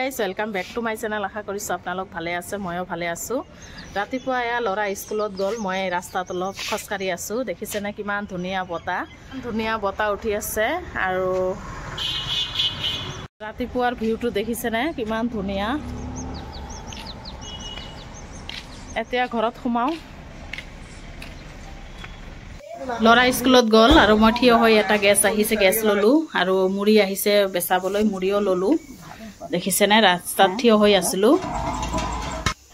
Guys welcome back to my channel. আশা কৰিছোঁ আপোনালোক ভালে আছে, ময়ো ভালে আছোঁ। ৰাতিপুৱা এয়া ল'ৰা স্কুলত গ'ল, মই ৰাস্তাত অলপ খোজকাঢ়ি আছোঁ। দেখিছেনে কিমান ধুনীয়া বতাহ উঠি আছে। আৰু ৰাতিপুৱাৰ ভিউটো দেখিছেনে কিমান ধুনীয়া। এতিয়া ঘৰত সোমাওঁ। ল'ৰা স্কুলত গ'ল আৰু মই থিয় হৈ এটা গেছ আহিছে, গেছ ল'লোঁ। আৰু মুড়ি আহিছে বেচাবলৈ, মুড়িও ল'লোঁ। দেখিছেনে ৰাস্তাত থিয় হৈ আছিলোঁ।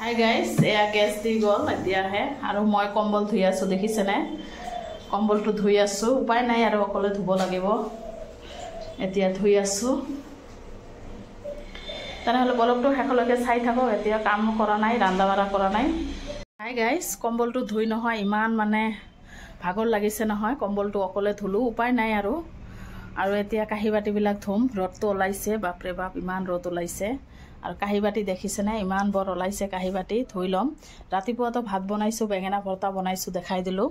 হাই গাইজ, এয়া গেছ দি গ'ল এতিয়াহে। আৰু মই কম্বল ধুই আছোঁ, দেখিছেনে কম্বলটো ধুই আছোঁ। উপায় নাই আৰু অকলে ধুব লাগিব। এতিয়া ধুই আছোঁ। তেনেহ'লে বলকটো শেষলৈকে চাই থাকক। এতিয়া কাম কৰা নাই, ৰান্ধা বাঢ়া কৰা নাই। হাই গাইজ, কম্বলটো ধুই নহয় ইমান ভাগৰ লাগিছে নহয়। কম্বলটো অকলে ধুলোঁ, উপায় নাই আৰু এতিয়া কাঁহী বাতিবিলাক ধুম। ৰ'দটো ওলাইছে, বাপৰে বাপ ইমান ৰ'দ ওলাইছে। আৰু কাঁহী বাতি দেখিছেনে ইমান বৰ ওলাইছে। কাঁহী বাতি ধুই ল'ম। ৰাতিপুৱাতো ভাত বনাইছোঁ, বেঙেনা ভৰ্তা বনাইছোঁ, দেখাই দিলোঁ।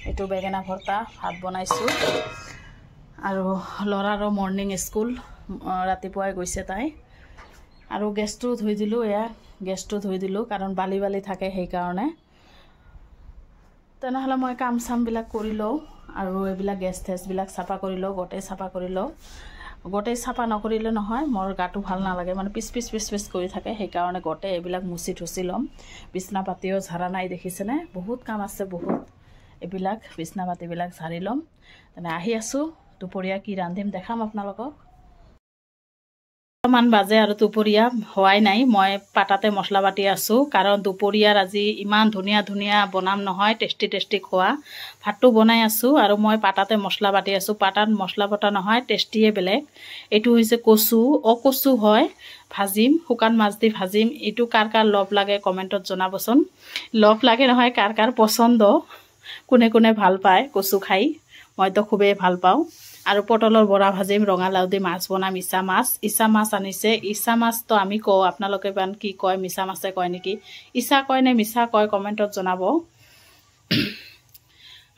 এইটো বেঙেনা ভৰ্তা ভাত বনাইছোঁ। আৰু ল'ৰাৰো মৰ্ণিং স্কুল, ৰাতিপুৱাই গৈছে তাই। আৰু গেছটো ধুই দিলোঁ, এয়া গেছটো ধুই দিলোঁ কাৰণ বালি থাকে সেইকাৰণে। তেনেহ'লে মই কাম চামবিলাক কৰি লওঁ আৰু এইবিলাক গেছ টেছবিলাক চাফা কৰি লওঁ, গোটেই চাফা কৰি লওঁ। গোটেই চাফা নকৰিলে নহয়, মোৰ গাটো ভাল নালাগে, পিচ পিচ কৰি থাকে। সেইকাৰণে গোটেই এইবিলাক মুচি ধুচি ল'ম। বিছনা পাতিও ঝাৰা নাই, দেখিছেনে বহুত কাম আছে, বহুত এইবিলাক বিছনা পাতিবিলাক ঝাৰি ল'ম। তেনে আহি আছোঁ। দুপৰীয়া কি ৰান্ধিম দেখাম আপোনালোকক। মান বাজে আৰু দুপৰীয়া হোৱাই নাই। মই পাতাতে মছলা বাটি আছোঁ কাৰণ দুপৰীয়াৰ আজি ইমান ধুনীয়া বনাম নহয়, টেষ্টি খোৱা ভাতটো বনাই আছোঁ। আৰু মই পাতাতে মছলা বাটি আছোঁ। পাতাত মছলা বটা নহয়, টেষ্টিয়ে বেলেগ। এইটো হৈছে কচু, কচু হয়, ভাজিম, শুকান মাছ দি ভাজিম। এইটো কাৰ লভ লাগে কমেণ্টত জনাবচোন। লভ লাগে নহয়, কাৰ পচন্দ, কোনে ভাল পায় কচু খাই। মইতো খুবেই ভাল পাওঁ। আৰু পটলৰ বৰা ভাজিম, ৰঙালাও দি মাছ বনাম। ইচা মাছ আনিছে। ইচা মাছটো আমি কওঁ, আপোনালোকে কি কয়, মিছা মাছে কয় নেকি? ইচা কয় নে মিছা কয় কমেণ্টত জনাব।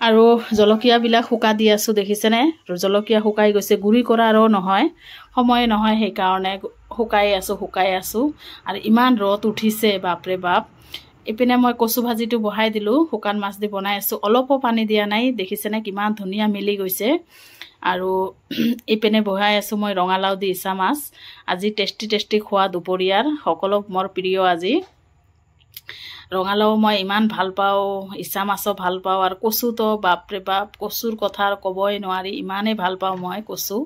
আৰু জলকীয়াবিলাক শুকাই দি আছোঁ, দেখিছেনে জলকীয়া শুকাই গৈছে। গুড়ি কৰা আৰু নহয়, সময় নহয়, সেইকাৰণে শুকাই আছোঁ। আৰু ইমান ৰ'দ উঠিছে, বাপৰে বাপ। ইপিনে মই কচু ভাজিটো বহাই দিলোঁ, শুকান মাছ দি বনাই আছোঁ। অলপো পানী দিয়া নাই, দেখিছেনে কিমান ধুনীয়া মিলি গৈছে। আৰু ইপিনে বহাই আছোঁ মই ৰঙালাও দি ইচা মাছ। আজি টেষ্টি খোৱা দুপৰীয়াৰ সকলো মোৰ প্ৰিয়। আজি ৰঙালাও মই ইমান ভাল পাওঁ, ইচা মাছো ভাল পাওঁ। আৰু কচুটো বাপৰে বাপ, কচুৰ কথা ক'বই নোৱাৰি, ইমানেই ভাল পাওঁ মই কচু।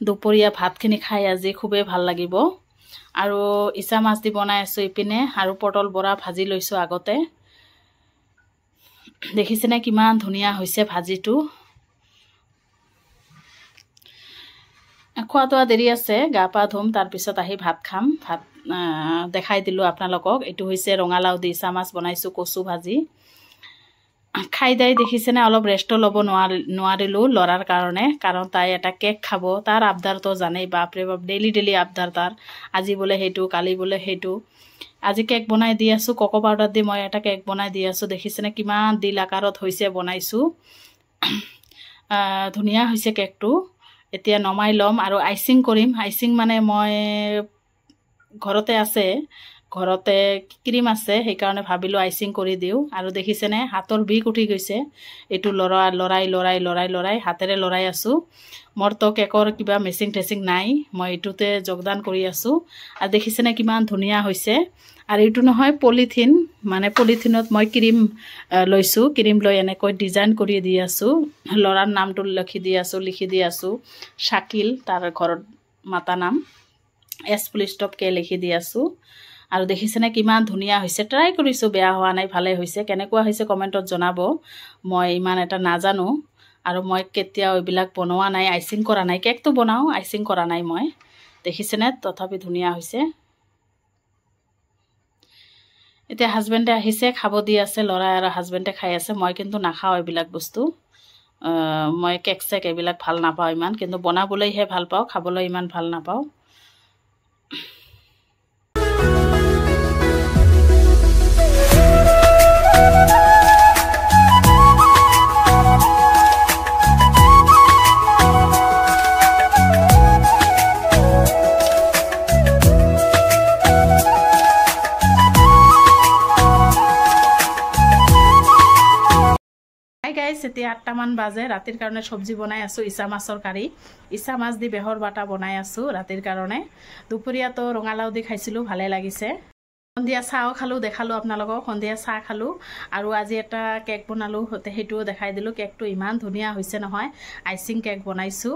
দুপৰীয়া ভাতখিনি খাই আজি খুবেই ভাল লাগিব। আৰু ইচা মাছ দি বনাই আছোঁ ইপিনে। আৰু পটল বৰা ভাজি লৈছোঁ আগতে। দেখিছেনে কিমান ধুনীয়া হৈছে ভাজিটো। খোৱা তোৱা দেৰি আছে, গা পা ধুম, তাৰপিছত আহি ভাত খাম। ভাত দেখাই দিলোঁ আপোনালোকক। এইটো হৈছে ৰঙালাও দি ইচা মাছ বনাইছোঁ, কচু ভাজি। খাই দাই দেখিছেনে অলপ ৰেষ্টটো ল'ব নোৱাৰিলোঁ ল'ৰাৰ কাৰণে, কাৰণ তাই এটা কেক খাব। তাৰ আবদাৰটো জানেই, বাপৰে বাপ, ডেইলি আবদাৰ তাৰ। আজি বোলে সেইটো, কালি বোলে সেইটো। আজি কেক বনাই দি আছোঁ, কোকো পাউডাৰ দি মই এটা কেক বনাই দি আছোঁ। দেখিছেনে কিমান দিল আকাৰত হৈছে বনাইছোঁ। ধুনীয়া হৈছে কেকটো। এতিয়া নমাই ল'ম আৰু আইচিং কৰিম। আইচিং মই ঘৰতে ক্ৰীম আছে, সেইকাৰণে ভাবিলোঁ আইচিং কৰি দিওঁ। আৰু দেখিছেনে হাতৰ বিষ উঠি গৈছে। এইটো লৰাই হাতেৰে লৰাই আছোঁ। মোৰতো কেকৰ কিবা মেচিং টেচিং নাই, মই এইটোতে যোগদান কৰি আছোঁ। আৰু দেখিছেনে কিমান ধুনীয়া হৈছে। আৰু এইটো নহয় পলিথিন, পলিথিনত মই ক্ৰীম লৈছোঁ। ক্ৰীম লৈ এনেকৈ ডিজাইন কৰি দি আছোঁ। ল'ৰাৰ নামটো লিখি দি আছোঁ শাকিল, তাৰ ঘৰত মাতা নাম S_K লিখি দি আছোঁ। আৰু দেখিছেনে কিমান ধুনীয়া হৈছে। ট্ৰাই কৰিছোঁ, বেয়া হোৱা নাই, ভালে হৈছে। কেনেকুৱা হৈছে কমেণ্টত জনাব। মই ইমান এটা নাজানো আৰু মই কেতিয়াও এইবিলাক বনোৱা নাই, আইচিং কৰা নাই। কেকটো বনাওঁ, আইচিং কৰা নাই মই। দেখিছেনে তথাপি ধুনীয়া হৈছে। এতিয়া হাজবেণ্ডে আহিছে, খাব দি আছে। ল'ৰা আৰু হাজবেণ্ডে খাই আছে, মই কিন্তু নাখাওঁ এইবিলাক বস্তু। মই কেক চেক এইবিলাক ভাল নাপাওঁ ইমান, কিন্তু বনাবলৈহে ভাল পাওঁ, খাবলৈ ইমান ভাল নাপাওঁ। গাইছ এতিয়া 8টামান বাজে ৰাতিৰ কাৰণে চব্জি বনাই আছোঁ ইচা মাছৰ কাৰী ইচা মাছ দি বেহৰ বাটা বনাই আছোঁ ৰাতিৰ কাৰণে দুপৰীয়াতো ৰঙালাও দি খাইছিলোঁ ভালে লাগিছে সন্ধিয়া চাহও খালোঁ দেখালোঁ আপোনালোকক সন্ধিয়া চাহ খালোঁ আৰু আজি এটা কেক বনালোঁ সেইটোও দেখাই দিলোঁ কেকটো ইমান ধুনীয়া হৈছে নহয় আইচিং কেক বনাইছোঁ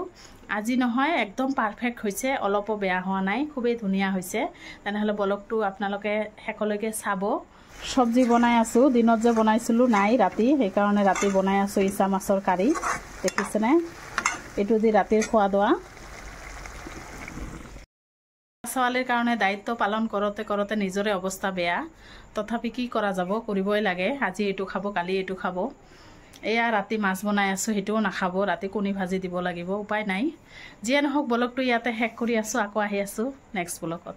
আজি নহয় একদম পাৰফেক্ট হৈছে অলপো বেয়া হোৱা নাই খুবেই ধুনীয়া হৈছে তেনেহ'লে ব্লগটো আপোনালোকে শেষলৈকে চাব চব্জি বনাই আছোঁ দিনত যে বনাইছিলোঁ নাই ৰাতি সেইকাৰণে ৰাতি বনাই আছোঁ ইচা মাছৰ কাৰী দেখিছেনে এইটো দি ৰাতিৰ খোৱা দোৱা ছোৱালীৰ কাৰণে দায়িত্ব পালন কৰোঁতে কৰোঁতে নিজৰে অৱস্থা বেয়া তথাপি কি কৰা যাব কৰিবই লাগে আজি এইটো খাব কালি এইটো খাব এয়া ৰাতি মাছ বনাই আছোঁ সেইটোও নাখাব ৰাতি কণী ভাজি দিব লাগিব উপায় নাই যিয়ে নহওক ব্লগটো ইয়াতে শেষ কৰি আছোঁ আকৌ আহি আছোঁ নেক্সট ব্লগত